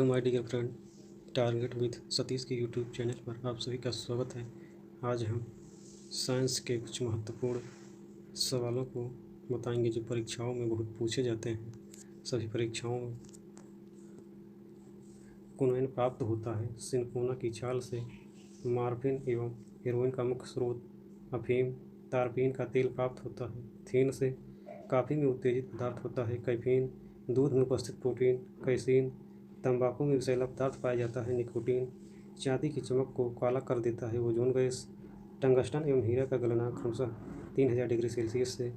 My dear friend, target with Satish के YouTube channel पर आप सभी का स्वागत है। आज हम साइंस के कुछ महत्वपूर्ण सवालों को बताएंगे जो परीक्षाओं में बहुत पूछे जाते हैं। सभी परीक्षाओं में कुनैन प्राप्त होता है। सिनकोना की छाल से मॉर्फिन एवं हेरोइन का मुख्य स्रोत अफीम। तारपीन का तेल प्राप्त होता है। थीन से कॉफ़ी में उत्तेजित पदार्थ होता है कैफीन। दूध में उपस्थित प्रोटीन कैसीन। तंबाकू में विषैला पदार्थ पाया जाता है निकोटीन। चांदी की चमक को काला कर देता है ओजोन गैस। टंगस्टन एवं हीरा का गलनांक क्रमशः 3000 डिग्री सेल्सियस से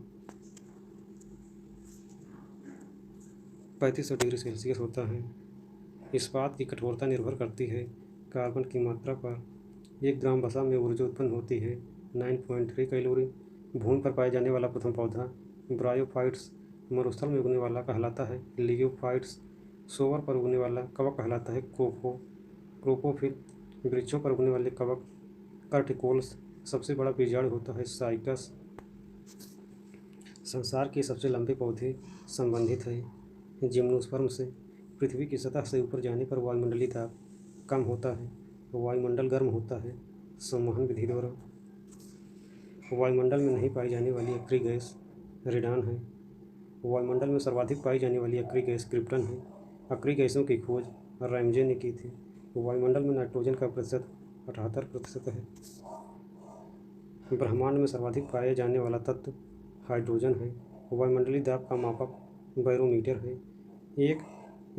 3500 डिग्री सेल्सियस होता है। इस्पात की कठोरता निर्भर करती है कार्बन की मात्रा पर। 1 ग्राम वसा में ऊर्जा उत्पन्न होती है 9.3 कैलोरी। भूमि पर पाया जाने वाला प्रथम पौधा ब्रायोफाइट्स मरुस्थल में उगने वाला कहलाता है लियोफाइट्स। सोवर पर उगने वाला कवक कहलाता है क्रोपोफिल। वृक्षों पर उगने वाले कवक कर्टिकोल्स। सबसे बड़ा बीजाणु होता है साइकस। संसार के सबसे लंबे पौधे संबंधित है जिम्नोस्पर्म से। पृथ्वी की सतह से ऊपर जाने पर वायुमंडलीय दाब कम होता है। वायुमंडल गर्म होता है संवहन विधि द्वारा। वायुमंडल में नहीं पाई जाने वाली अक्रिय गैस रेडान है। वायुमंडल में सर्वाधिक पाई जाने वाली अक्रिय गैस क्रिप्टन है। अक्रिय गैसों की खोज रैमजे ने की थी। वायुमंडल में नाइट्रोजन का प्रतिशत 78% है। ब्रह्मांड में सर्वाधिक पाया जाने वाला तत्व हाइड्रोजन है। वायुमंडलीय दाब का मापक बैरोमीटर है। 1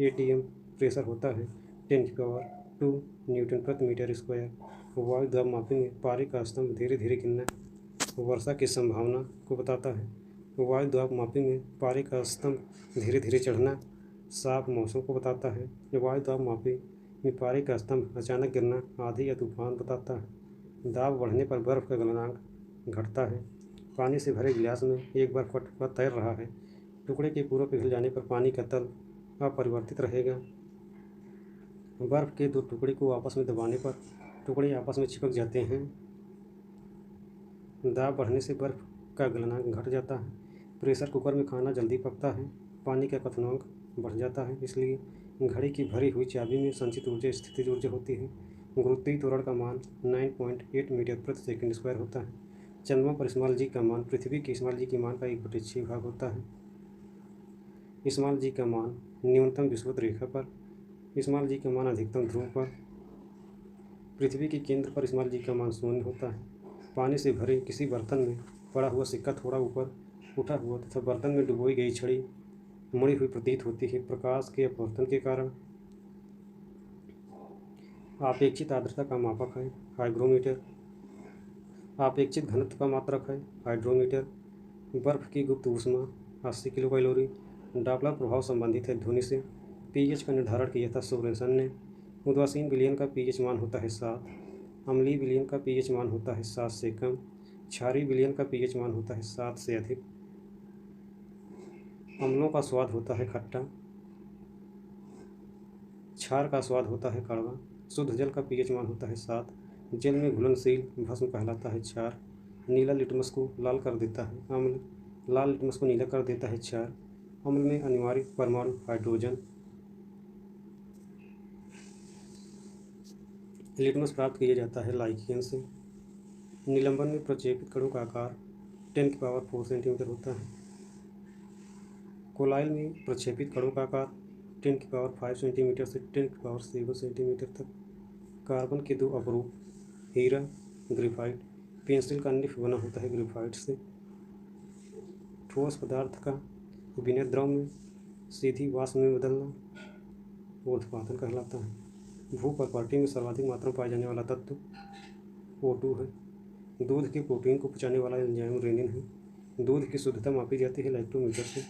atm प्रेशर होता है 10⁻² न्यूटन प्रति मीटर स्क्वायर। वायु दाब मापेंगे। पारे का स्तंभ धीरे धीरे गिरना वर्षा की संभावना को बताता है। वायु दाब मापी में पारे का स्तंभ धीरे धीरे चढ़ना साफ मौसम को बताता है। वायु दाब मापी में पारे का स्तंभ अचानक गिरना आंधी या तूफान बताता है। दाब बढ़ने पर बर्फ़ का गलनांक घटता है। पानी से भरे गिलास में एक बर्फ का टुकड़ा तैर रहा है। टुकड़े के पूरा पिघल जाने पर पानी का तल अपरिवर्तित रहेगा। बर्फ़ के 2 टुकड़े को आपस में दबाने पर टुकड़े आपस में चिपक जाते हैं। दाब बढ़ने से बर्फ़ का गलनांक घट जाता है। प्रेशर कुकर में खाना जल्दी पकता है। पानी का क्वथनांक बढ़ जाता है, इसलिए घड़ी की भरी हुई चाबी में संचित ऊर्जा स्थितिज ऊर्जा होती है। गुरुत्वीय त्वरण का मान 9.8 मीटर प्रति सेकंड स्क्वायर होता है। चंद्रमा पर स्मॉल जी का मान पृथ्वी की स्मॉल जी के मान का 1/6 भाग होता है। स्मॉल जी का मान न्यूनतम विषुवत रेखा पर। स्मॉल जी का मान अधिकतम ध्रुव पर। पृथ्वी के केंद्र पर स्मॉल जी का मान 0 होता है। पानी से भरे किसी बर्तन में पड़ा हुआ सिक्का थोड़ा ऊपर उठा हुआ तथा बर्तन में डुबोई गई छड़ी मुड़ी हुई प्रतीत होती है प्रकाश के अपवर्तन के कारण। आपेक्षित आर्द्रता का मापक है हाइग्रोमीटर। आपेक्षित घनत्व का मात्रक है हाइड्रोमीटर। बर्फ की गुप्त ऊष्मा 80 किलो कैलोरी। डॉपलर प्रभाव संबंधित है ध्वनि से। पीएच का निर्धारण किया था सोरेनसन ने। उदासीन विलयन का पीएच मान होता है 7। अम्लीय विलयन का पीएच मान होता है 7 से कम। क्षारीय विलयन का पीएच मान होता है 7 से अधिक। अम्लों का स्वाद होता है खट्टा। क्षार का स्वाद होता है कड़वा। शुद्ध जल का पीएच मान होता है 7। जल में घुलनशील भस्म कहलाता है क्षार। नीला लिटमस को लाल कर देता है अम्ल। लाल लिटमस को नीला कर देता है क्षार। अम्ल में अनिवार्य परमाणु हाइड्रोजन। लिटमस प्राप्त किया जाता है लाइकेन से। निलंबन में प्रक्षेपित कणों का आकार 10⁴ सेंटीमीटर होता है। कोलाइल में प्रक्षेपित कणों का आकार 10⁵ सेंटीमीटर से 10⁷ सेंटीमीटर तक। कार्बन के 2 अपरूप हीरा ग्रेफाइट। पेंसिल का निफ बना होता है ग्रेफाइट से। ठोस पदार्थ का बिना द्रव में सीधी वाष्प में बदलना ऊर्ध्वपातन कहलाता है। भू प्रॉपर्टी में सर्वाधिक मात्रा में पाया जाने वाला तत्व O2 है। दूध के प्रोटीन को पचाने वाला एंजाइम रेनिन है। दूध की शुद्धता मापी जाती है लैक्टोमीटर से।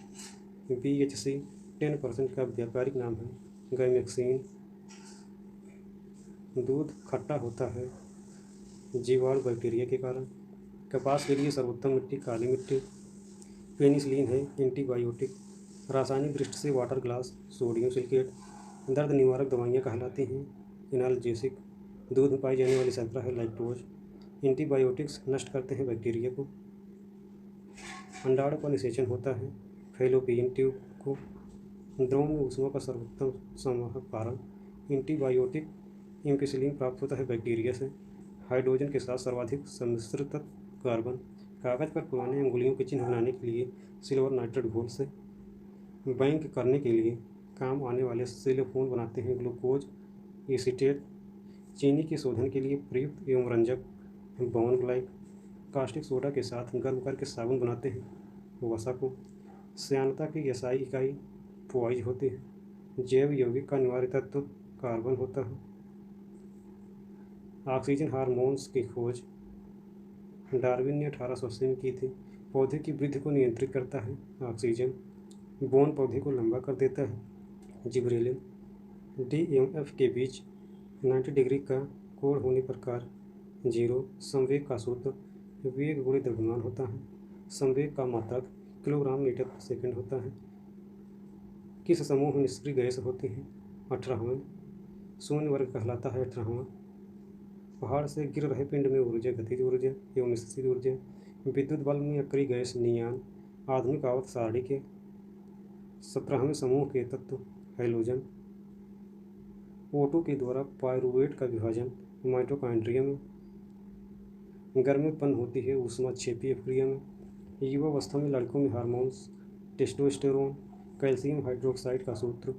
BHC 10% का व्यापारिक नाम है गैमेक्सिन। दूध खट्टा होता है जीवाणु बैक्टीरिया के कारण। कपास के लिए सर्वोत्तम मिट्टी काली मिट्टी। पेनिसिलिन है एंटीबायोटिक। रासायनिक दृष्टि से वाटर ग्लास सोडियम सिलिकेट दर्द निवारक दवाइयाँ कहलाती हैं एनाल्जेसिक। दूध में पाई जाने वाली शर्करा है लैक्टोज। एंटीबायोटिक्स नष्ट करते हैं बैक्टीरिया को। अंडाणु का निषेचन होता है फैलोपियन ट्यूब को। द्रव में ऊष्मा का सर्वोत्तम संवाहक कारण एंटीबायोटिक एम्पिसिलिन प्राप्त होता है बैक्टीरिया से। हाइड्रोजन के साथ सर्वाधिक सम्मिश्र तत्व कार्बन। कागज पर पुराने अंगुलियों के चिन्ह बनाने के लिए सिल्वर नाइट्रेट घोल से। बैंक करने के लिए काम आने वाले सिलिकॉन बनाते हैं ग्लूकोज एसीटेट। चीनी के शोधन के लिए प्रयुक्त एवं रंजक बोन ग्लाइक। कास्टिक सोडा के साथ गर्म करके साबुन बनाते हैं वसा को। श्यानता की एसआई इकाई पॉइज होती है। जैव यौगिक का अनिवार्य तत्व कार्बन होता है। ऑक्सीजन हार्मोन्स की खोज डार्विन ने 1880 में की थी। पौधे की वृद्धि को नियंत्रित करता है ऑक्सीजन। बोन पौधे को लंबा कर देता है जिब्रेलिन। डी एवं एफ के बीच 90 डिग्री का कोण होने पर कार्य 0। संवेग का सूत्र वेग गुणे द्रव्यमान होता है। संवेग का मात्रक किलोग्राम मीटर पर सेकंड होता है। किस समूह में निष्क्रिय गैस होती है? 18वां। शून्य वर्ग कहलाता है 18वां। पहाड़ से गिर रहे पिंड में ऊर्जा गतिज ऊर्जा एवं स्थिर ऊर्जा। विद्युत बल्ब में अक्रिय गैस नियान। आधुनिक आवर्त सारणी के 17वें समूह के तत्व हैलोजन। O2 के द्वारा पायरुवेट का विभाजन माइटोकॉन्ड्रिया में। गर्मी उत्पन्न होती है ऊष्माक्षेपीय क्रिया में। युवावस्था में लड़कों में हार्मोन्स टेस्टोस्टेरोन। कैल्शियम हाइड्रोक्साइड का सूत्र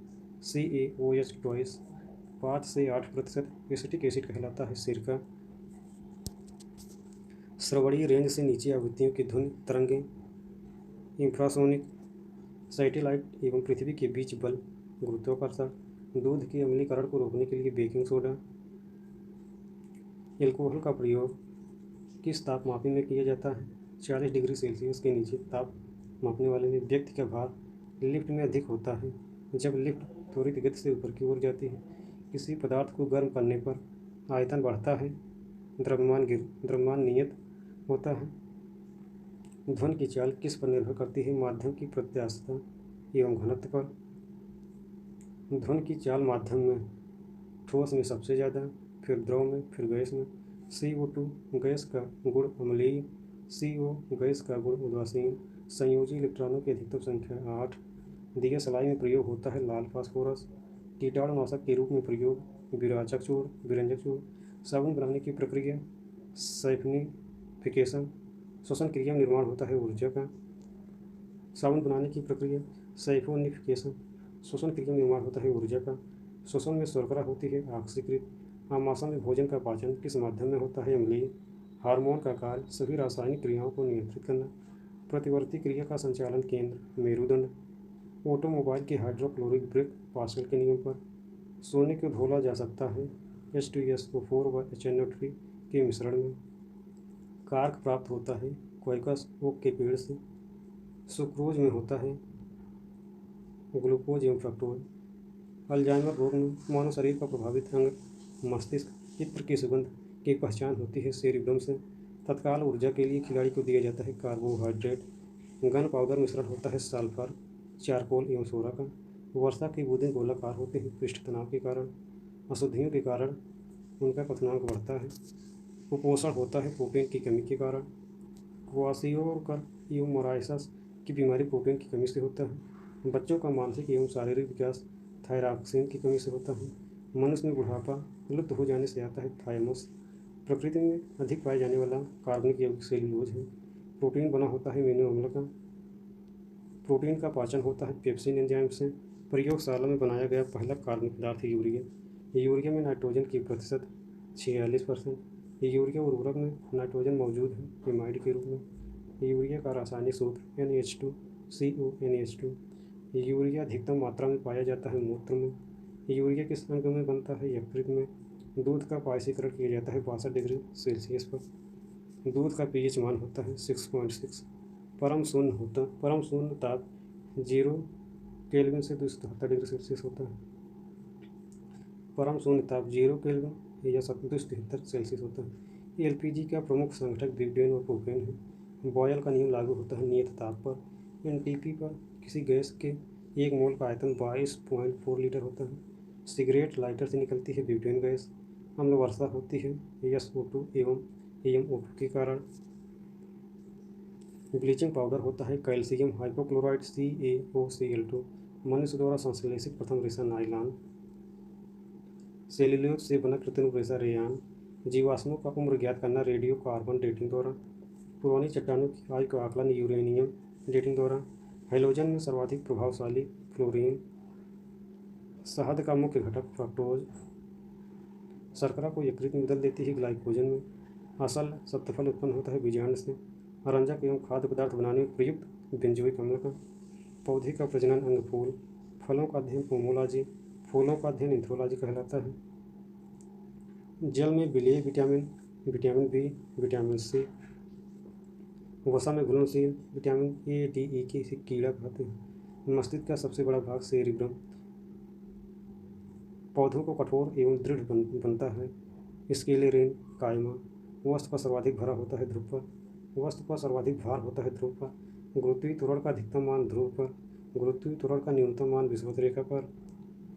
CaOH ट्वाइस। 5 से 8% एसिटिक एसिड कहलाता है सिरका। श्रवणीय रेंज से नीचे आवृत्तियों की ध्वनि तरंगें इंफ्रासोनिक। सैटेलाइट एवं पृथ्वी के बीच बल गुरुत्वाकर्षण। दूध के अम्लीकरण को रोकने के लिए बेकिंग सोडा। एल्कोहल का प्रयोग किस तापमापी में किया जाता है? 40 डिग्री सेल्सियस के नीचे ताप मापने वाले में व्यक्ति का भार लिफ्ट में अधिक होता है जब लिफ्ट त्वरित गति से ऊपर की ओर जाती है। किसी पदार्थ को गर्म करने पर आयतन बढ़ता है द्रव्यमान नियत होता है। ध्वनि की चाल किस पर निर्भर करती है? माध्यम की प्रत्यास्थता एवं घनत्व पर। ध्वनि की चाल माध्यम में ठोस में सबसे ज़्यादा, फिर द्रव में, फिर गैस में। CO2 गैस का गुण अम्लीय। CO गैस का गुण उदासीन। संयोजी इलेक्ट्रॉनों की अधिकतम संख्या 8। दिया सलाई में प्रयोग होता है लाल फास्फोरस। कीटाणुनाशक के रूप में प्रयोग विराचक चूर्ण। साबुन बनाने की प्रक्रिया सैफनिफिकेशन। श्वसन क्रिया में निर्माण होता है ऊर्जा का। साबुन बनाने की प्रक्रिया सैफोनिफिकेशन। श्वसन क्रिया में निर्माण होता है ऊर्जा का। श्वसन में शर्करा होती है ऑक्सीकृत। आमाशय में भोजन का पाचन किस माध्यम में होता है? अम्लीय। हार्मोन का कार्य सभी रासायनिक क्रियाओं को नियंत्रित करना। प्रतिवर्ती क्रिया का संचालन केंद्र मेरुदंड। ऑटोमोबाइल की हाइड्रोक्लोरिक ब्रेक पास्कल के नियम पर। सोने को धोला जा सकता है H2SO4 व HNO3 के मिश्रण में। कार्क प्राप्त होता है क्वाइकस ओक के पेड़ से। सुक्रोज में होता है ग्लूकोज एवं फ्रक्टोज। अल्जाइमर रोग में मानव शरीर का प्रभावित अंग मस्तिष्क। इत्र की सुगंध की पहचान होती है सेरिब्रम से। तत्काल ऊर्जा के लिए खिलाड़ी को दिया जाता है कार्बोहाइड्रेट। गन पाउडर मिश्रण होता है सल्फर चारकोल एवं सोरा का। वर्षा की बूंदें गोलाकार होते हैं पृष्ठ तनाव के कारण। अशुद्धियों के कारण उनका क्वथनांक बढ़ता है। कुपोषण होता है प्रोटीन की कमी के कारण। क्वाशियोकर एवं मोराइसस की बीमारी प्रोटीन की कमी से होता है। बच्चों का मानसिक एवं शारीरिक विकास थायरॉक्सिन की कमी से होता है। मनुष्य में बुढ़ापा लुप्त हो जाने से आता है थायमस। प्रकृति में अधिक पाए जाने वाला कार्बनिक यौगिक सेल्यूलोज है। प्रोटीन बना होता है अमीनो अम्ल का। प्रोटीन का पाचन होता है पेप्सिन एंजाइम से। प्रयोगशाला में बनाया गया पहला कार्बनिक पदार्थ यूरिया। यूरिया में नाइट्रोजन की प्रतिशत 46%। यूरिया उर्वरक में नाइट्रोजन मौजूद है एमाइड के रूप में। यूरिया का रासायनिक सूत्र NH2CO NH2। यूरिया अधिकतम मात्रा में पाया जाता है मूत्र में। यूरिया किस अंग में बनता है? यकृत में। दूध का पायसीकरण किया जाता है 62 डिग्री सेल्सियस पर। दूध का pH मान होता है 6.6। परम शून्य ताप 0 केल्विन से 273 डिग्री सेल्सियस होता है। परम शून्य ताप 0 केल्विन या 273 सेल्सियस होता है। LPG का प्रमुख संघटक ब्यूटेन और प्रोपेन है। बॉयल का नियम लागू होता है नियत ताप पर। NTP पर किसी गैस के 1 मोल का आयतन 22.4 लीटर होता है। सिगरेट लाइटर से निकलती है ब्यूटेन गैस। अम्ल वर्षा होती है SO2 एवं AmO2 के कारण। ब्लीचिंग पाउडर होता है कैल्शियम हाइपोक्लोराइड CaOCl2। मनुष्य द्वारा संश्लेषित प्रथम रेशा नायलॉन। सेल्यूलोज से बना कृत्रिम रेशा रेयान। जीवाश्मों का उम्र ज्ञात करना रेडियो कार्बन डेटिंग द्वारा। पुरानी चट्टानों की आयु का आकलन यूरेनियम डेटिंग द्वारा। हाइड्रोजन में सर्वाधिक प्रभावशाली फ्लोरीन। शहद का मुख्य घटक फ्रक्टोज। शर्करा को यकृत में बदल देती है ग्लाइकोजन में। असल सप्तफल उत्पन्न होता है बीजांड से। रंजक एवं खाद्य पदार्थ बनाने में प्रयुक्त बेंजोइक अम्ल का। पौधे का प्रजनन अंग फूल। फलों का अध्ययन पोमोलॉजी। फूलों का अध्ययन एंथ्रोलॉजी कहलाता है। जल में विलेय vitamin, vitamin B, vitamin C. वसा में घुलनशील विटामिन ए, डी, ई के इसे कीड़ा कहते हैं। मस्तिष्क का सबसे बड़ा भाग सेरिब्रम। पौधों को कठोर एवं दृढ़ बनता है। स्केलेरेन कायमा। वस्तु का सर्वाधिक भरा होता है ध्रुव पर। वस्तु का सर्वाधिक भार होता है ध्रुव पर। गुरुत्वीय त्वरण का अधिकतम मान ध्रुव पर। गुरुत्वीय त्वरण का न्यूनतम मान विषुवत रेखा पर।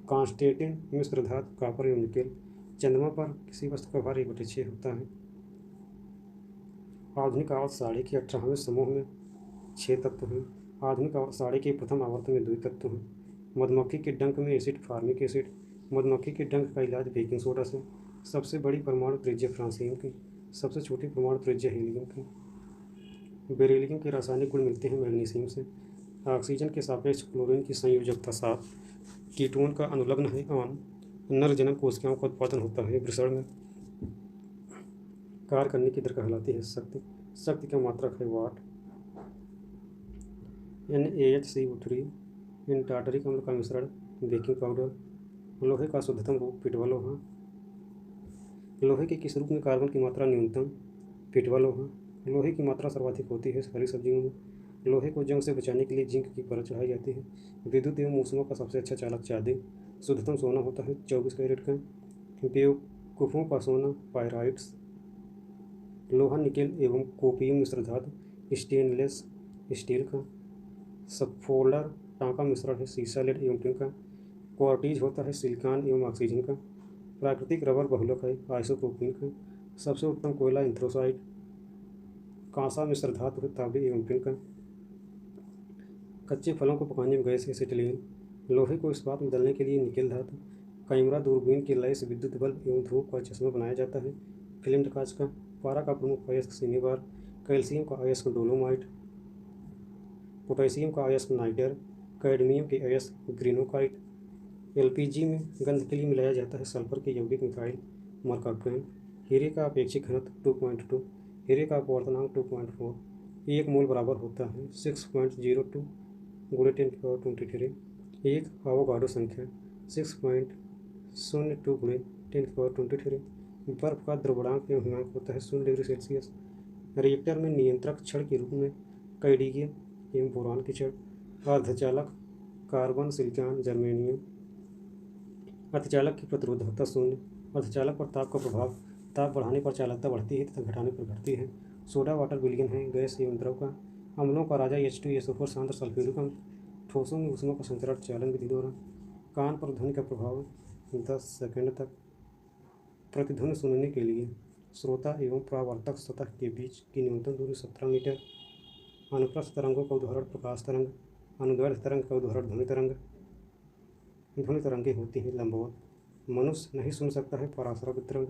कांस्टेंटिन मिश्र धातु कॉपर एवं निकेल। चंद्रमा पर किसी वस्तु का भार 1/6 होता है। आधुनिक आवर्त सारणी के 18वें समूह में 6 तत्व हैं। आधुनिक आवर्त सारणी के प्रथम आवर्त में 2 तत्व हैं। मधुमक्खी के डंक में एसिड फॉर्मिक एसिड। मधुमक्खी के डंक का इलाज बेकिंग सोडा से। सबसे बड़ी परमाणु त्रिज्या फ्रांसीम की। सबसे छोटी परमाणु त्रिज्या हीलियम की। बेरिलियम के रासायनिक गुण मिलते हैं मैग्नीशियम से। ऑक्सीजन के सापेक्ष क्लोरीन की संयोजकता 7। कीटोन का अनुलग्न है आन। नर जनन कोशिकाओं का उत्पादन होता है वृषण में। कार्य करने की दर कहलाती है शक्ति। शक्ति का मात्रक है वाट। NaHCO3 इन टार्टरिक अम्ल का मिश्रण बेकिंग पाउडर। लोहे का शुद्धतम रूप पिटवा लोहा। लोहे के किस रूप में कार्बन की मात्रा न्यूनतम? पिटवा लोहा। लोहे की मात्रा सर्वाधिक होती है हरी सब्जियों में। लोहे को जंग से बचाने के लिए जिंक की परत चढ़ाई जाती है। विद्युत एवं मौसमों का सबसे अच्छा चालक चांदी। शुद्धतम सोना होता है 24 कैरेट का। बेवकूफ़ों का सोना पायराइट्स। लोहा निकेल एवं कोपियम मिश्र धातु स्टेनलेस स्टील का। सब्फोल्डर टाँका मिश्रण है सीसा लेड एवं टिन का। क्वार्टीज होता है सिलिकॉन एवं ऑक्सीजन का। प्राकृतिक रबर बहुलक है आइसोप्रोपीन का। सबसे उत्तम कोयला एंथ्रोसाइट। कांसा मिश्र धातु है तांबे एवं टिन का। कच्चे फलों को पकाने में गैस एसिटिलीन। लोहे को इस्पात में बदलने के लिए निकेल धातु। कैमरा दूरबीन के लय से विद्युत बल्ब एवं धूप का चश्मा बनाया जाता है फिल्म कांच का। पारा का प्रमुख अयस्क सिनेबार। कैल्शियम का अयस्क डोलोमाइट। पोटेशियम का अयस्क नाइटर। कैडमियम के अयस्क ग्रीनोकाइट। LPG में गंध के लिए मिलाया जाता है सल्फर के यौगिक मिथाइल मरकप्टोन। हीरे का अपेक्षिक घनत्व 2.2। हीरे का अपवर्तनांक 2.4। 1 मोल बराबर होता है 6.02 गुणे 10⁻23। एक एवोगाड्रो संख्या 6.02 गुणे 10⁻23। बर्फ का द्रवणांक एवं हिमांक होता है 0 डिग्री सेल्सियस। रिएक्टर में नियंत्रक छड़ के रूप में कैडमियम एवं बोरान की छड़। अर्धचालक कार्बन सिलिकॉन जर्मेनियम। अर्धचालक की प्रतिरोधकता 0। अर्धचालक पर ताप का प्रभाव। ताप बढ़ाने पर चालकता बढ़ती है तथा घटाने पर घटती है। सोडा वाटर विलयन है गैस एवं द्रव का। अम्लों का राजा H2SO4 सांद्र सल्फ्यूरिक अम्ल। ठोसों में ऊष्मा का संचरण चालन विधि द्वारा। कान पर ध्वनि का प्रभाव 10 सेकंड तक। प्रतिध्वनि सुनने के लिए श्रोता एवं परावर्तक सतह के बीच की न्यूनतम दूरी 17 मीटर। अनुप्रस्थ तरंगों का उदाहरण प्रकाश तरंग। अनुदैर्ध्य तरंग का उदाहरण ध्वनि तरंग। ध्वनि तरंगें होती हैं लंबवत। मनुष्य नहीं सुन सकता है पराश्रव्य तरंग।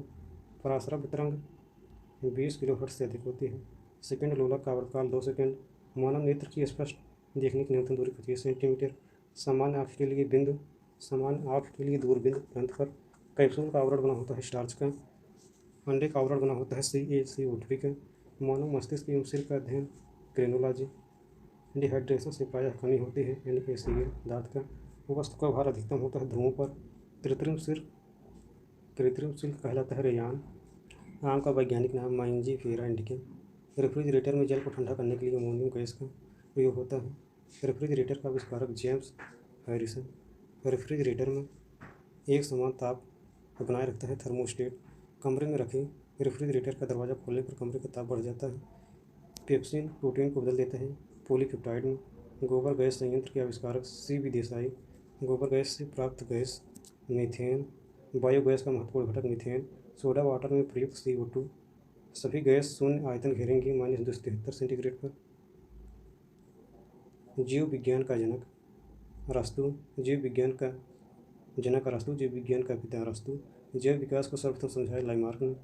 पराश्रव्य तरंग 20 किलोहर्ट्ज़ से अधिक होती है। सेकंड लोलक का आवर्तकाल 2 सेकंड। मानव नेत्र की स्पष्ट देखने की न्यूनतम दूरी 25 सेंटीमीटर। सामान्य आँख के लिए दूरबिंदु ग्रंथ पर। कैप्सूल का आवरण बना होता है स्टार्च का। अंडे का आवरण बना होता है CaCO3 का। मानव मस्तिष्क एवं सिर का अध्ययन क्रेनोलॉजी। डिहाइड्रेशन से प्रायः कमी होती है NaCl धातु का। वस्तु का भार अधिकतम होता है ध्रुवों पर। कृत्रिम सिल्क कहलाता है रेयान। आम का वैज्ञानिक नाम माइंजीफेरा इंडिका। रेफ्रिजरेटर में जल को ठंडा करने के लिए अमोनियम गैस का प्रयोग होता है। रेफ्रिजरेटर का आविष्कारक जेम्स हैरिसन। रेफ्रिजरेटर में एक समान ताप बनाए रखता है थर्मोस्टेट। कमरे में रखें रेफ्रिजरेटर का दरवाज़ा खोलने पर कमरे का ताप बढ़ जाता है। पेप्सिन प्रोटीन को बदल देता है पॉलीपेप्टाइड में। गोबर गैस संयंत्र के आविष्कारक CB देसाई। गोबर गैस से प्राप्त गैस मीथेन। बायोगैस का महत्वपूर्ण घटक मीथेन। सोडा वाटर में प्रयुक्त CO2। सभी गैस शून्य आयतन घेरेंगी -273 सेंटीग्रेड पर। जीव विज्ञान का जनक अरस्तू। जीव विज्ञान का जनक अरस्तु, जीव विज्ञान का पिता अरस्तु। जैव विकास को सर्वप्रथम समझाया लामार्क ने।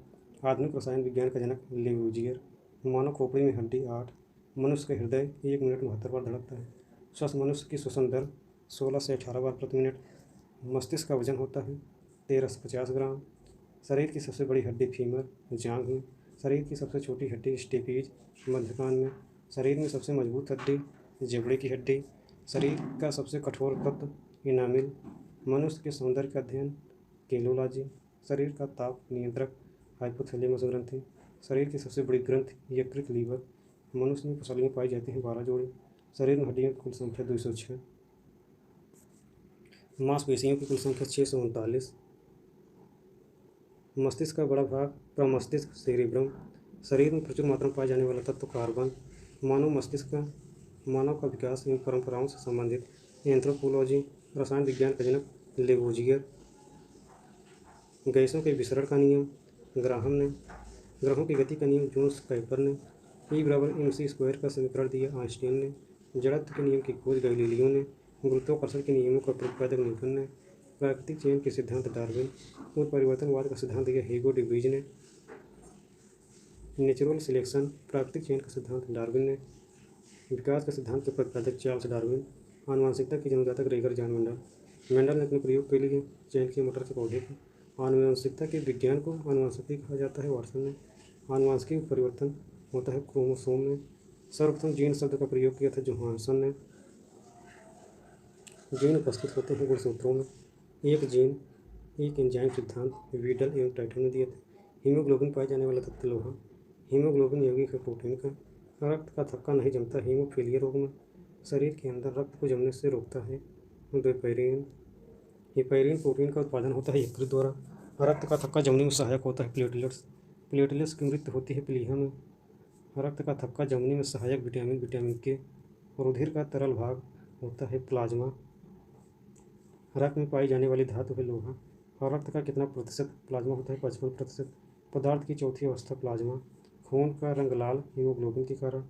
आधुनिक रसायन विज्ञान का जनक लेवोजियर। मानव खोपड़ी में हड्डी 8। मनुष्य का हृदय 1 मिनट में 72 बार धड़कता है। स्वस्थ मनुष्य की श्वसन दर 16 से 18 बार प्रति मिनट। मस्तिष्क का वजन होता है 13 से 50 ग्राम। शरीर की सबसे बड़ी हड्डी फीमर जांघ में। शरीर की सबसे छोटी हड्डी स्टेपीज मध्यकान में। शरीर में सबसे मजबूत हड्डी जबड़े की हड्डी। शरीर का सबसे कठोर तत्व इनामिल। मनुष्य के सौंदर्य का अध्ययन केलोलॉजी। शरीर का ताप नियंत्रक हाइपोथैलेमस ग्रंथि। शरीर की सबसे बड़ी ग्रंथि यकृत लीवर। मनुष्य में पसलियाँ पाई जाती हैं 12 जोड़ी। शरीर में हड्डियों की कुल संख्या 206। मांसपेशियों की कुल संख्या 639। मस्तिष्क का बड़ा भाग प्रमस्तिष्क सेरिब्रम। शरीर में प्रचुर मात्रा में पाए जाने वाला तत्व कार्बन। मानव का विकास एवं परंपराओं से संबंधित एंथ्रोपोलॉजी। रसायन विज्ञान का जनक लेवोजियर। गैसों के विसरण का नियम ग्राहम ने। ग्रहों की गति का नियम जोन्स कैपर ने। E=mc² का समीकरण दिया आइंस्टीन ने। जड़त्व के नियम की खोज गैलीलियो ने। गुरुत्वाकर्षण के नियमों का प्रतिपादक न्यूटन ने। प्राकृतिक चयन के सिद्धांत डार्विन। और परिवर्तनवाद का सिद्धांत दिया ह्यूगो डी व्रीज ने। नेचुरल सिलेक्शन प्राकृतिक चयन का सिद्धांत डार्विन ने। विकास के सिद्धांत के प्रतिपादक चार्ल्स डार्विन। आनुवंशिकता के जन्मदाता ग्रेगर जॉन मेंडल। मेंडल ने अपने प्रयोग के लिए चयन किया मटर के पौधे को। आनुवंशिकता के विज्ञान को आनुवंशिकी कहा जाता है वाटसन ने। आनुवंशिक परिवर्तन होता है क्रोमोसोम में। सर्वप्रथम जीन शब्द का प्रयोग किया था जोहानसन ने। जीन उपस्थित होते हैं गुणसूत्रों में। एक जीन एक एंजाइम सिद्धांत वीडल एवं टाइटो ने दिए थे। हीमोग्लोबिन पाए जाने वाला तत्व लोहा। हीमोग्लोबिन यौगिक है प्रोटीन का। रक्त का थक्का नहीं जमता हीमोफीलिया रोग में। शरीर के अंदर रक्त को जमने से रोकता है हेपेरिन। हेपेरिन प्रोटीन का उत्पादन होता है यकृत द्वारा। रक्त का थक्का जमने में सहायक होता है प्लेटलेट्स। प्लेटलेट्स की मृत्यु होती है प्लीहा में। रक्त का थक्का जमने में सहायक विटामिन के। रुधिर का तरल भाग होता है प्लाज्मा। रक्त में पाई जाने वाली धातु है लोहा। और रक्त का कितना प्रतिशत प्लाज्मा होता है 55%। पदार्थ की चौथी अवस्था प्लाज्मा। खून का रंग लाल हीमोग्लोबिन के कारण।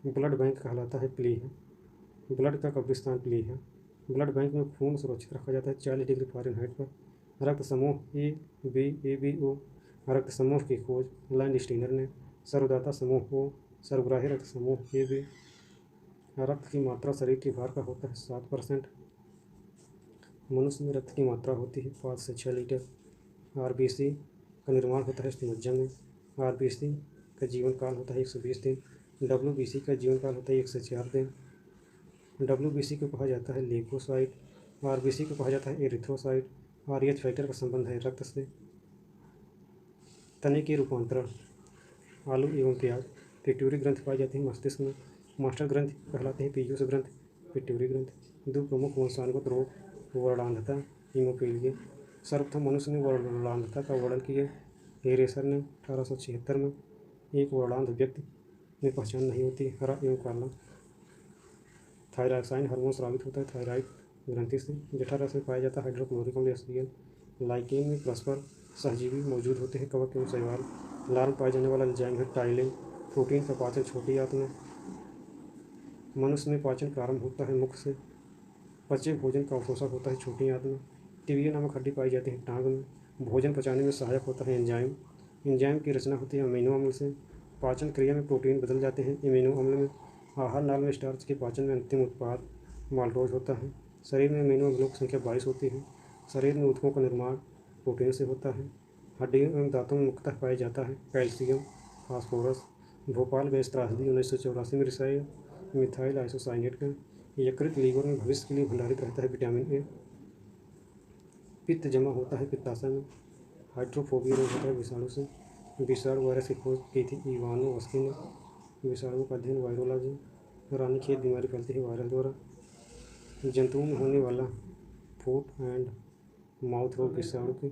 ब्लड बैंक कहलाता है प्लीहा। ब्लड का कब्रिस्तान प्लीहा। ब्लड बैंक में खून सुरक्षित रखा जाता है 40 डिग्री फ़ारेनहाइट पर। रक्त समूह ABO रक्त समूह की खोज लैंडस्टीनर ने। सर्वदाता समूह O सर्वग्राही रक्त समूह AB। रक्त की मात्रा शरीर के भार का होता है 7%। मनुष्य में रक्त की मात्रा होती है 5 से 6 लीटर। RBC का निर्माण होता है मज्जा में। RBC का जीवन काल होता है 120 दिन। WBC का जीवन काल होता है 1 से 4 दिन। WBC को कहा जाता है ल्यूकोसाइट। RBC को कहा जाता है एरिथ्रोसाइट। RH फैक्टर का संबंध है रक्त से। तने के रूपांतरण आलू एवं प्याज। पिट्यूरी ग्रंथि पाई जाती है मस्तिष्क में। मास्टर ग्रंथि कहलाते हैं पीयूष ग्रंथि पिट्यूरी ग्रंथि। दो प्रमुख वंशानुगत रोग वर्णांधता हीमोफीलिया। सर्वप्रथम मनुष्य ने वर्णांधता का वर्णन किया हेरेसर ने 1876 में। एक वर्णांध व्यक्ति में पहचान नहीं होती हरा एवं काला। थायरॉक्साइन हार्मोन स्रावित होता है थायराइड ग्रंथि से। जठरारस में पाया जाता है हाइड्रोक्लोरिक अम्ल एसडीएल। लाइकेन में परस्पर सहजीवी मौजूद होते हैं कवक एवं शैवाल। लाल में पाया जाने वाला एंजाइम है टाइलिन। प्रोटीन का पाचन छोटी आंत में। मनुष्य में पाचन प्रारंभ होता है मुख से। पचे भोजन का अवशोषण होता है छोटी आंत में। टिबिया नामक हड्डी पाई जाती है टांग में। भोजन पचाने में सहायक होता है एंजाइम। एंजाइम की रचना होती है अमीनो अम्ल से। पाचन क्रिया में प्रोटीन बदल जाते हैं अमीनो अम्ल में। आहार नाल में स्टार्च के पाचन में अंतिम उत्पाद माल्टोज होता है। शरीर में अमीनो अम्लों की संख्या 22 होती है। शरीर में ऊतकों का निर्माण प्रोटीन से होता है। हड्डियों एवं दांतों में मुख्यतः पाया जाता है कैल्शियम फास्फोरस। भोपाल गैस त्रासदी 1984 में रिसाई मिथाइल आइसोसाइनेट का। यकृत लीवर में भविष्य के लिए भंडारित रहता है विटामिन ए। पित्त जमा होता है पित्ताशय में। हाइड्रोफोबिया रोग होता है विषाणु से। विषाणु वायरस की खोज की थी इवानोवस्की ने। विषाणु का अध्ययन वायरोलॉजी। रानीखेत बीमारी फैलती है वायरस द्वारा। जंतुओं में होने वाला फुट एंड माउथ रोग विषाणु के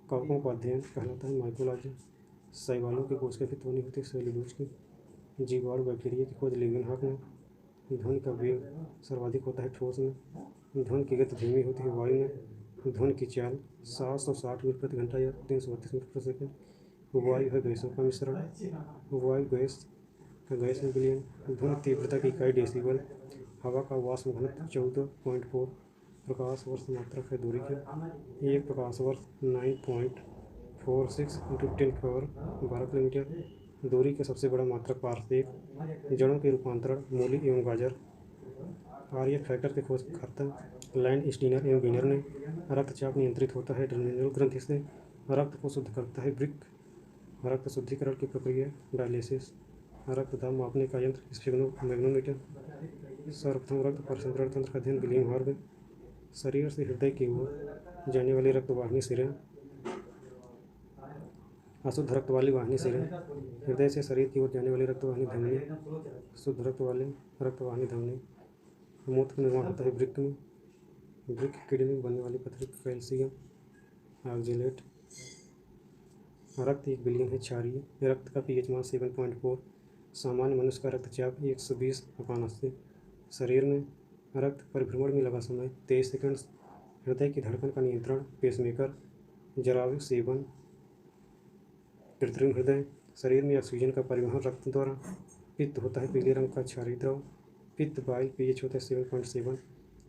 कवकों का अध्ययन कहलाता है माइकोलॉजी। शैवालों की कोशिका की ध्वनि होती है सेल्यूलोज की। जीवाणु बैक्टीरिया की खोज लीवेनहॉक ने। ध्वनि का वेग सर्वाधिक होता है ठोस में। ध्वनि की गति धीमी होती है वायु में। ध्वनि की चाल 760 मीटर प्रति घंटा या 332 मीटर प्रति सेकंड। वायु है गैसों का मिश्रण। वायु गैस का गैस में विलयन। ध्वनि तीव्रता की इकाई डेसिबल। हवा का वाष्प घनत्व 14.4 प्रकाश वर्ष मात्रक है दूरी की। एक प्रकाश वर्ष 9.46 इंटू 10⁻12 किलोमीटर। दूरी के सबसे बड़ा मात्रक पारस्परिक जड़ों के रूपांतरण मूली एवं गाजर। आर्य फैक्टर के खोजकर्ता लैंड स्टीनर एवं बीनर ने। रक्तचाप नियंत्रित होता है एड्रेनल ग्रंथि से। रक्त को शुद्ध करता है ब्रिक। रक्त शुद्धिकरण की प्रक्रिया डायलिसिस। रक्त दाब मापने का यंत्र स्फिग्नोमैग्नोमीटर। सर्वप्रथम रक्त परिसंचरण तंत्र का अध्ययन विलियम हॉर्ग। शरीर से हृदय की ओर जाने वाली रक्तवाहिनी सिरे। अशुद्ध रक्त वाली वाहिनी सिरे। हृदय से शरीर की ओर जाने वाली रक्तवाहिनी धमनी। शुद्ध रक्त वाली रक्तवाहिनी धमनी। मूत्र का निर्माण होता है वृक्क में। वृक्क किडनी में बनने वाली पथरी कैल्शियम ऑक्जेलेट। रक्त 1 बिलियन है क्षारीय। रक्त का पीएच मान 7.4। सामान्य मनुष्य का रक्तचाप 120/80। शरीर में रक्त परिभ्रमण में लगा समय 23 सेकंड। हृदय की धड़कन का नियंत्रण पेसमेकर। जरायु सेवन। कृत्रिम हृदय। शरीर में ऑक्सीजन का परिवहन रक्त द्वारा। पित्त होता है पीले रंग का क्षारीय द्रव। पित्त बाइल पीएच होता है 7.7।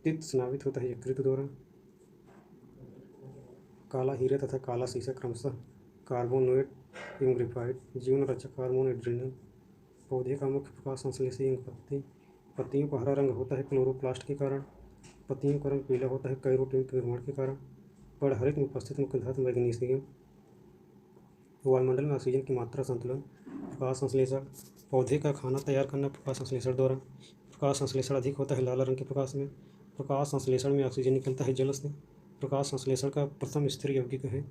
पित्त स्नावित होता है यकृत द्वारा। काला हीरा तथा काला सीसा क्रमशः कार्बोनेट एवं ग्रेफाइट। जीवन रक्षक हार्मोन एड्रेनल। पौधे का मुख्य प्रकाश संश्लेषी अंग पत्ती। पत्तियों का हरा रंग होता है क्लोरोप्लास्ट के कारण। पत्तियों का रंग पीला होता है कैरोटीन के निर्माण के कारण। पर्णहरित में उपस्थित मुख्य धातु मैग्नीशियम। वायुमंडल में ऑक्सीजन की मात्रा संतुलन। प्रकाश संश्लेषण। पौधे का खाना तैयार करना प्रकाश संश्लेषण द्वारा। प्रकाश संश्लेषण अधिक होता है लाल रंग के प्रकाश में। प्रकाश संश्लेषण में ऑक्सीजन निकलता है जल से। प्रकाश संश्लेषण का प्रथम स्थिर यौगिक है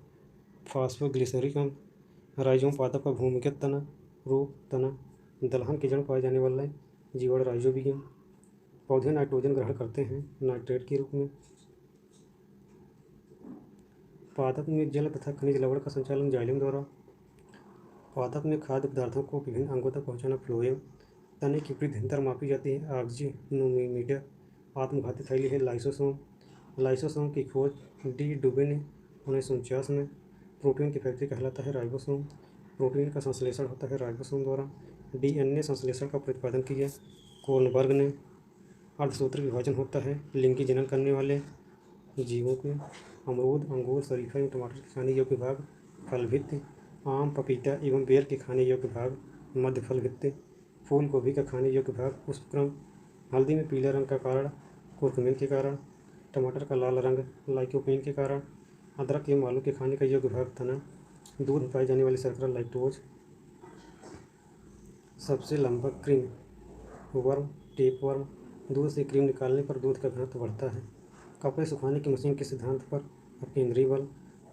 फॉस्फोग्लिसरिक अम्ल। राइजोम पादप का भूमिगत तना रूप तना दलहन की जड़ पाए जाने वाला जीवाणु राइजोबियम। पौधे नाइट्रोजन ग्रहण करते हैं नाइट्रेट के रूप में। पादप में जल तथा खनिज लवण का संचालन जाइलम द्वारा। पादप में खाद्य पदार्थों को विभिन्न अंगों तक पहुंचाना फ्लोएम। तने की वृद्धि मापी जाती है ऑक्जीनोमीटर। आत्मघाती थैली है लाइसोसोम। लाइसोसोम की खोज डी डुबे ने 1949 में। प्रोटीन की फैक्ट्री कहलाता है राइबोसोम। प्रोटीन का संश्लेषण होता है राइबोसोम द्वारा। डीएनए संश्लेषण का प्रतिपादन किया कोर्नबर्ग ने। अर्धसूत्री विभाजन होता है लिंगी जनन करने वाले जीवों में। अमरूद अंगूर शरीफा एवं टमाटर के खाने योग्य भाग फल भित्ति। आम पपीता एवं बेर के खाने योग्य भाग मध्य फल भित्ति। फूल गोभी का खाने योग्य भाग पुष्पक्रम। हल्दी में पीला रंग का कारण कुर्कुमिन के कारण। टमाटर का लाल रंग लाइकोपीन के कारण। अदरक एवं आलू के खाने का योग्य भाग तना। दूध में पाई जाने वाली शर्करा लैक्टोज। सबसे लंबा क्रीम वर्म टेप वर्म। दूध से क्रीम निकालने पर दूध का घनत्व बढ़ता है। कपड़े सुखाने की मशीन के सिद्धांत पर अपकेंद्रीय बल।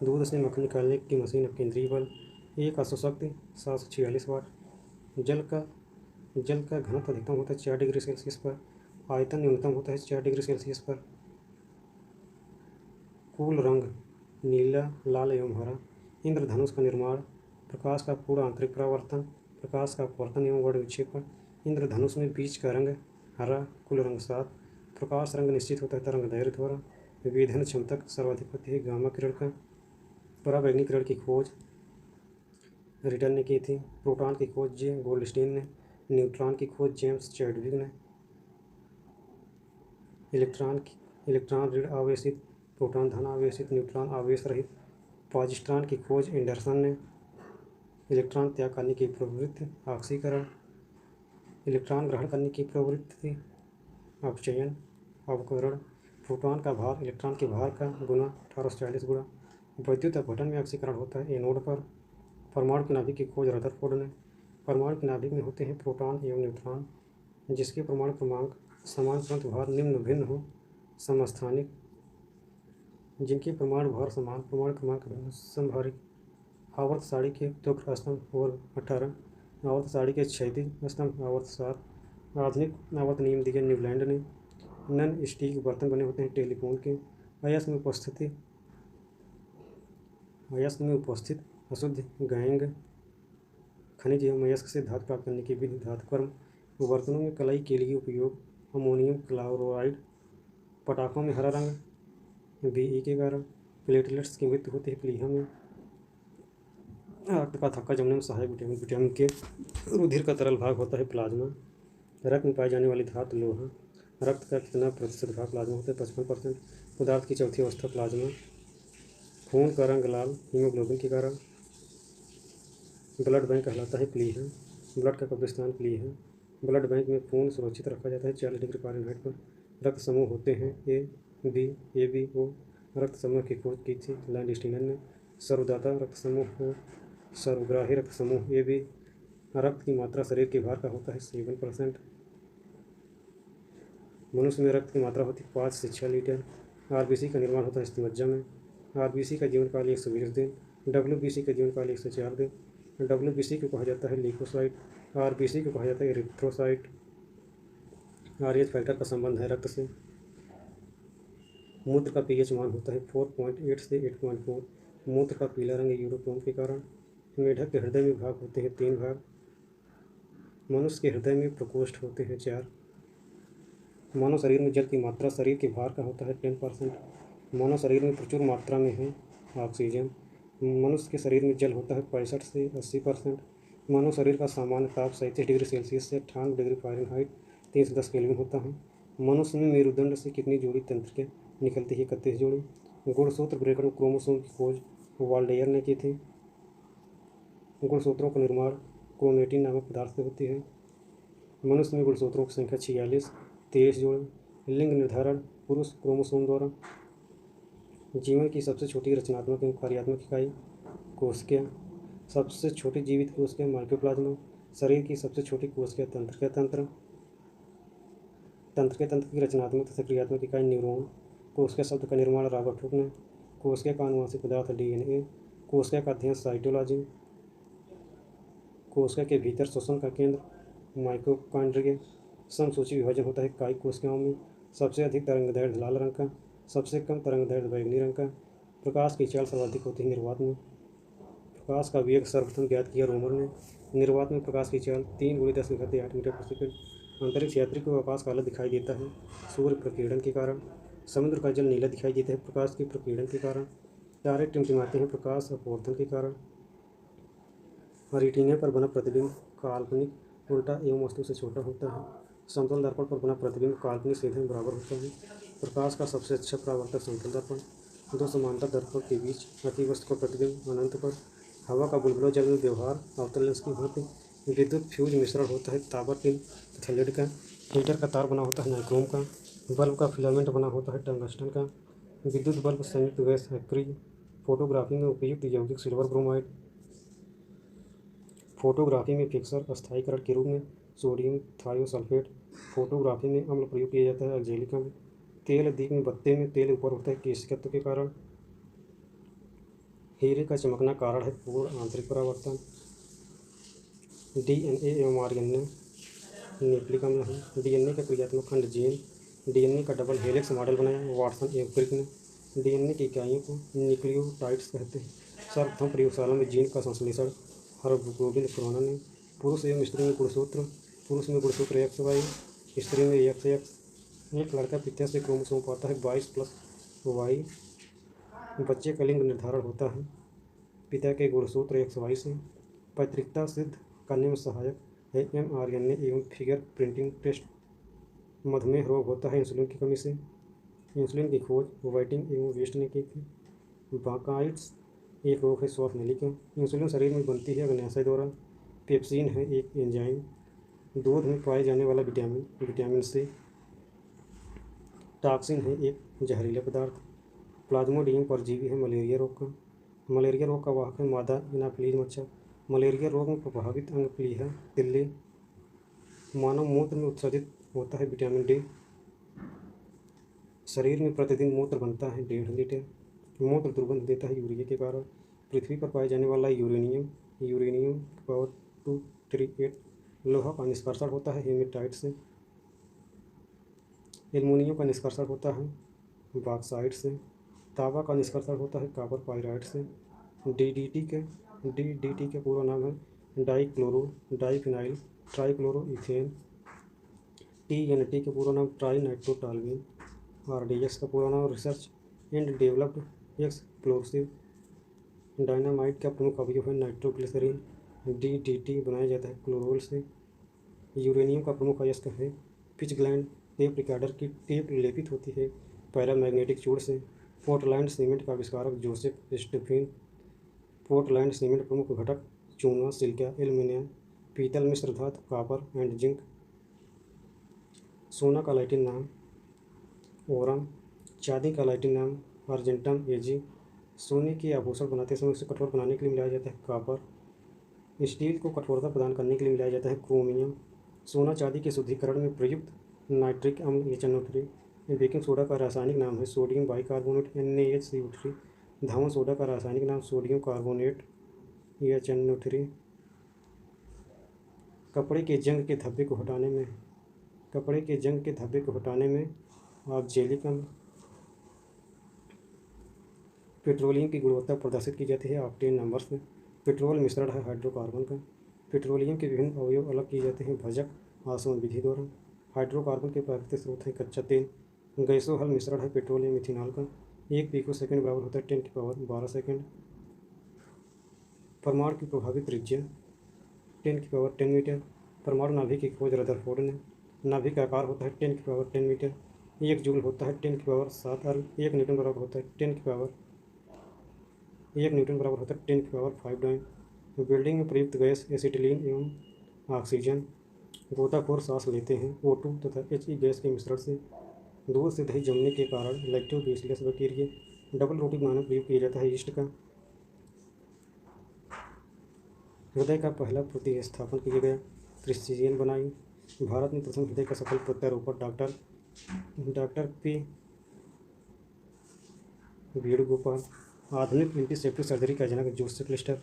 दूध से मक्खन निकालने की मशीन अपकेंद्रीय बल। एक अश्वशक्ति 746 वाट। जल का घनत्व अधिकतम होता है 4 डिग्री सेल्सियस पर। आयतन न्यूनतम होता है 4 डिग्री सेल्सियस पर। कुल रंग नीला लाल एवं हरा। इंद्रधनुष का निर्माण। प्रकाश का पूर्ण आंतरिक परावर्तन। प्रकाश का अपवर्तन एवं वर्ण विक्षेपण। इंद्रधनुष में बीच का रंग हरा। कुल रंग 7। प्रकाश रंग निश्चित होता है तरंग दैर्घ्य द्वारा। विभेदन क्षमता का सर्वाधिक होती है गामा किरण का। पराबैंगनी किरण की खोज रिडल ने की थी। प्रोटॉन की खोज जे गोल्डस्टीन ने। न्यूट्रॉन की खोज जेम्स चैडविक ने। इलेक्ट्रॉन ऋण आवेशित प्रोटॉन धन आवेशित न्यूट्रॉन आवेश रहित। पॉजिट्रॉन की खोज एंडरसन ने। इलेक्ट्रॉन त्याग करने की प्रवृत्ति ऑक्सीकरण। इलेक्ट्रॉन ग्रहण करने की प्रवृत्ति अपचयन अवकरण। प्रोटॉन का भार इलेक्ट्रॉन के भार का गुना 1840 गुणा। विद्युत अपघटन में ऑक्सीकरण होता है एनोड पर। परमाणु की नाभिक की खोज रदरफोर्ड ने। परमाणु की नाभिक में होते हैं प्रोटॉन एवं न्यूट्रॉन जिसके परमाणु क्रमांक समान परंतु भार निम्न भिन्न हो। समस्थानिक जिनके परमाणु भार समान परमाणु क्रमांक भिन्न समभारिक। आवर्त सारणी के उत्तोग्र स्तंभ वर्ग 18। आवर्त सारणी के क्षैतिज स्तंभ आवर्त 7। आधुनिक आवर्त नियम दिया न्यूलैंड ने। नन स्टिक बर्तन बने होते हैं टेलीफोन के। अयस्क में उपस्थित अशुद्ध गैंग खनिज एवं अयस्क से धातु प्राप्त करने की विधि धातुकर्म। बर्तनों में कलाई के लिए उपयोग अमोनियम क्लोराइड। पटाखों में हरा रंग Be के कारण। प्लेटलेट्स की मृत्यु होती है प्लीहा में। रक्त का थक्का जमने में सहायक विटामिन के। रुधिर का तरल भाग होता है प्लाज्मा। रक्त में पाई जाने वाली धातु लोहा। रक्त का कितना प्रतिशत भाग प्लाज्मा होता है 55%। पदार्थ की चौथी अवस्था प्लाज्मा। खून का रंग लाल हीमोग्लोबिन के कारण। ब्लड बैंक कहलाता है प्लीहा। ब्लड का कब्रिस्तान प्लीहा। ब्लड बैंक में खून सुरक्षित रखा जाता है 40 डिग्री फ़ारेनहाइट पर। रक्त समूह होते हैं A B A B O. रक्त समूह की खोज की थी लैंडस्टीनर ने। सर्वदाता रक्त समूह ओ। सर्वग्राही रक्त समूह ए बी। रक्त की मात्रा शरीर के भार का होता है 7%। मनुष्य में रक्त की मात्रा होती है 5 से 6 लीटर। आरबीसी का निर्माण होता है अस्थि में। आरबीसी का जीवन काल 120 दिन। डब्ल्यूबीसी का जीवन काल 104 दिन। डब्ल्यूबीसी को कहा जाता है ल्यूकोसाइट। आरबीसी को कहा जाता है एरिथ्रोसाइट। आरएच फैक्टर का संबंध है रक्त से। मूत्र का पीएच मान होता है 4.8 से 8.4। मूत्र का पीला रंग यूरोक्रोम के कारण। मेढक के हृदय में भाग होते हैं 3 भाग। मनुष्य के हृदय में प्रकोष्ठ होते हैं 4। मानव शरीर में जल की मात्रा शरीर के भार का होता है 10%। मानव शरीर में प्रचुर मात्रा में है ऑक्सीजन। मनुष्य के शरीर में जल होता है 65 से 80%। मानव शरीर का सामान्य ताप 37 डिग्री सेल्सियस से 98 डिग्री फ़ारेनहाइट 310 केल्विन होता है। मनुष्य में मेरुदंड से कितनी जोड़ी तंत्रिकाएं निकलती है? 31 जोड़ी। गुणसूत्र ब्रेकर क्रोमोसोम की खोज वाल्डेयर ने की थी। गुणसूत्रों का निर्माण क्रोमेटिन नामक पदार्थ से होती है। मनुष्य में गुणसूत्रों की संख्या 46, 23 जोड़े। लिंग निर्धारण पुरुष क्रोमोसोम द्वारा। जीवन की सबसे छोटी रचनात्मक एवं कार्यात्मक इकाई कोशिका। सबसे छोटी जीवित कोशिका माइक्रोप्लाज्मा। शरीर की सबसे छोटी कोशिका तंत्रिका तंत्र। तंत्रिका तंत्र की रचनात्मक तथा क्रियात्मक इकाई न्यूरॉन। कोशिका शब्द का निर्माण रॉबर्ट हुक ने। कोशिका का आनुवंशिक पदार्थ डीएनए। कोशिका का अध्ययन साइटोलॉजी। कोशिका के भीतर श्वसन का केंद्र माइटोकॉन्ड्रिया। समसूची विभाजन होता है कायिक कोशिकाओं में। सबसे अधिक तरंगदैर्घ्य लाल रंग का, सबसे कम तरंगदैर्घ्य बैंगनी रंग का। प्रकाश की चाल सर्वाधिक होती है निर्वात में। प्रकाश का वेग सर्वप्रथम ज्ञात किया रोमर ने। निर्वात में प्रकाश की चाल 3 × 10⁸ मीटर प्रति सेकंड। अंतरिक्ष यात्री को आकाश काला दिखाई देता है सूर्य प्रकीर्णन के कारण। समुद्र का जल नीला दिखाई देता है प्रकाश के प्रकीर्णन के कारण। तारे टिमटिमाते हैं प्रकाश अपवर्तन के कारण। रेटिना पर बना प्रतिबिंब काल्पनिक उल्टा एवं वस्तु से छोटा होता है। समतल दर्पण पर बना प्रतिबिंब काल्पनिक सीधे में बराबर होता है। प्रकाश का सबसे अच्छा परावर्तक समतल दर्पण। 2 समांतर दर्पण के बीच अतिवस्तु का प्रतिबिंब अनंत पर। हवा का बुलबुला जल में व्यवहार अवतल लेंस की भांति। विद्युत फ्यूज मिश्रण होता है तांबा टिन तथा लेड का। हीटर का तार बना होता है नाइक्रोम का। बल्ब का फिलामेंट बना होता है टंगस्टन का। विद्युत बल्ब संयुक्त गैस एक्री। फोटोग्राफी में उपयुक्त यौगिक सिल्वर ब्रोमाइड। फोटोग्राफी में फिक्सर अस्थायीकरण के रूप में सोडियम थायोसल्फेट। फोटोग्राफी में अम्ल प्रयोग किया जाता है एक्जेलिका में। तेल दीप में बत्ते में तेल ऊपर उठता है केशिकत्व के कारण। हीरे का चमकना कारण है पूर्ण आंतरिक परावर्तन। डीएनए एवं आरएनए न्यूक्लिक अम्ल है। डीएनए का क्रियात्मक खंड जीन। डीएनए का डबल हेलिक्स मॉडल बनाया वाटसन एवं क्रिक ने। डीएनए की इकाइयों को न्यूक्लियोटाइड्स कहते हैं। सर्वप्रथम प्रयोगशाला में जीन का संश्लेषण हरगोविंद खुराना ने। पुरुष एवं स्त्री में गुणसूत्र। पुरुष में गुणसूत्र XY, स्त्री में XX। एक लड़का पिता से क्रोमोसोम पाता है 22+Y। बच्चे का लिंग निर्धारण होता है पिता के गुणसूत्र XY से। पैतृकता सिद्ध करने में सहायक है mRNA एवं फिंगर प्रिंटिंग टेस्ट। मधुमेह रोग होता है इंसुलिन की कमी से। इंसुलिन की खोज वाइटिंग एवं वेस्ट ने की थी। ब्रोंकाइटिस एक रोग है श्वास नली का। इंसुलिन शरीर में बनती है अग्न्याशय द्वारा। पेप्सिन है एक एंजाइम। दूध में पाए जाने वाला विटामिन C। टॉक्सिन है एक जहरीला पदार्थ। प्लाज्मोडियम परजीवी है मलेरिया रोग का। मलेरिया रोग का वाहक है मादा एनाफिलीज मच्छर। मलेरिया रोग में प्रभावित अंग प्लीहा तिल्ली। मानव मूत्र में उत्सर्जित होता है विटामिन D। शरीर में प्रतिदिन मूत्र बनता है 1.5 लीटर। मूत्र दुर्गंध देता है यूरिया के कारण। पृथ्वी पर पाए जाने वाला यूरेनियम पावर 238। लोहा का निष्कर्षण होता है हेमेटाइट से। एल्युमिनियम का निष्कर्षण होता है बॉक्साइट से। तांबा का निष्कर्षण होता है कॉपर पाइराइट से। डीडीटी के पूरा नाम है डाइफिनाइल ट्राइक्लोरोइथेन। TNT के पूरा नाम ट्राई नाइट्रोटॉल्यूएन। RDX का पूरा नाम research and developed explosive dynamite का प्रमुख अवयव है नाइट्रोग्लिसरीन। DDT बनाया जाता है क्लोरोल से। यूरेनियम का प्रमुख अयस्क है पिच ग्लैंड। टेप रिकॉर्डर की टेप लेपित होती है पैरामैग्नेटिक चूड़ से। पोर्टलैंड सीमेंट का आविष्कारक जोसेफ स्टीफन। पोर्टलैंड सीमेंट प्रमुख घटक चूना, सिलिका, एल्यूमीनियम, पीतल, मिश्र धातु, कॉपर एंड जिंक। सोना का लैटिन नाम ओरम। चांदी का लैटिन नाम अर्जेंटम एजी। सोने के आभूषण बनाते समय उसे कठोर बनाने के लिए मिलाया जाता है कॉपर। स्टील को कठोरता प्रदान करने के लिए मिलाया जाता है क्रोमियम। सोना चांदी के शुद्धिकरण में प्रयुक्त नाइट्रिक अम्ल HNO3। बेकिंग सोडा का रासायनिक नाम है सोडियम बाइकार्बोनेट NaHCO3। धावन सोडा का रासायनिक नाम सोडियम कार्बोनेट HNO3। कपड़े के जंग के धब्बे को हटाने में ऑक्जेलिक अम्ल। पेट्रोलियम की गुणवत्ता प्रदर्शित की जाती है ऑक्टेन नंबर्स में। पेट्रोल मिश्रण है हाइड्रोकार्बन का। पेट्रोलियम के विभिन्न अवयव अलग किए जाते हैं भजक आसवन विधि द्वारा। हाइड्रोकार्बन के प्राकृतिक स्रोत हैं कच्चा तेल। गैसों हल मिश्रण है पेट्रोलियम इथेनॉल का। 1 पिको-सेकंड बराबर होता है 10⁻12 सेकंड। परमाणु की प्रभावी त्रिज्या 10⁻10 मीटर। परमाणु नाभिक की खोज रदरफोर्ड ने। नाभिक का आकार होता है 10⁻10 मीटर। 1 जूल होता है 10⁻7 अर्ग। 1 न्यूटन बराबर होता है 10⁻5 डाइन। बिल्डिंग में प्रयुक्त गैस एसिटिलीन एवं ऑक्सीजन। गोताखोर सांस लेते हैं O2 तथा He गैस के मिश्रण से। दूध से दही जमने के कारण लैक्टोबैसिलस बैक्टीरिया। डबल रोटी बनाने में प्रयोग किया जाता है यीस्ट का। हृदय का पहला प्रतिस्थापन किया गया क्रिश्चियन बनाई। भारत में प्रथम हृदय का सफल प्रत्यारोपण डॉक्टर P वेणुगोपाल। आधुनिक एंटीसेप्टिक सर्जरी का जनक जोसेफ लिस्टर।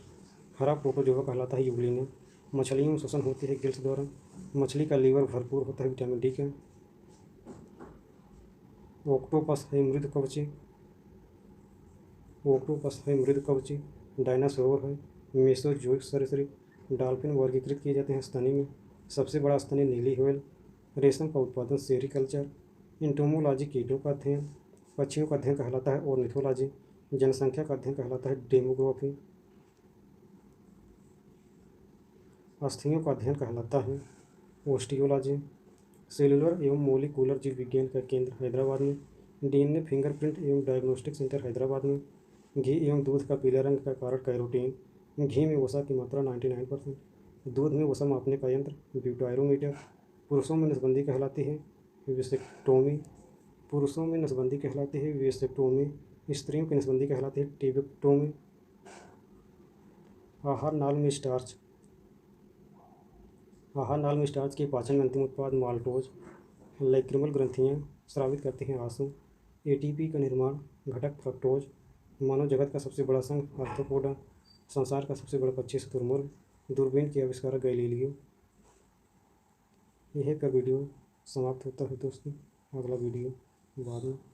हरा प्रोटोजोआ कहलाता है यूग्लिना। मछलियों में श्वसन होती है गिल्स द्वारा। मछली का लीवर भरपूर होता है विटामिन डी का। ऑक्टोपस है मृद कवची। डायनासोर है मेसोजोइक सरीसृप। डॉल्फिन वर्गीकृत किए जाते हैं स्तनी में। सबसे बड़ा स्तनी नीली व्हेल। रेशम का उत्पादन सेरिकल्चर। इंटोमोलॉजी कीटों का अध्ययन। पक्षियों का अध्ययन कहलाता है ऑर्निथोलॉजी। जनसंख्या का अध्ययन कहलाता है डेमोग्राफी। अस्थियों का अध्ययन कहलाता है ओस्टियोलॉजी। सेलुलर एवं मोलिकुलर जीव विज्ञान का केंद्र हैदराबाद में। DNA फिंगरप्रिंट एवं डायग्नोस्टिक सेंटर हैदराबाद में। घी एवं दूध का पीले रंग का कारण कैरोटीन। घी में वसा की मात्रा 99%। दूध में वसा मापने का यंत्र ब्यूटायरोमीटर। पुरुषों में नसबंदी कहलाती है वेसेक्टोमी। स्त्रियों की नसबंदी कहलाती है टेबेक्टोमी। आहार नाल में स्टार्च के पाचन में अंतिम उत्पाद माल्टोज। लैक्रिमल ग्रंथियाँ स्रावित करती हैं आंसू। ATP का निर्माण घटक फ्रक्टोज। मानव जगत का सबसे बड़ा संघ आर्थ्रोपोडा। संसार का सबसे बड़ा पक्षी शुतुरमुर्ग। दूरबीन के आविष्कारक गैलीलियो। यहीं पर वीडियो समाप्त होता है दोस्तों। अगला वीडियो बाद में।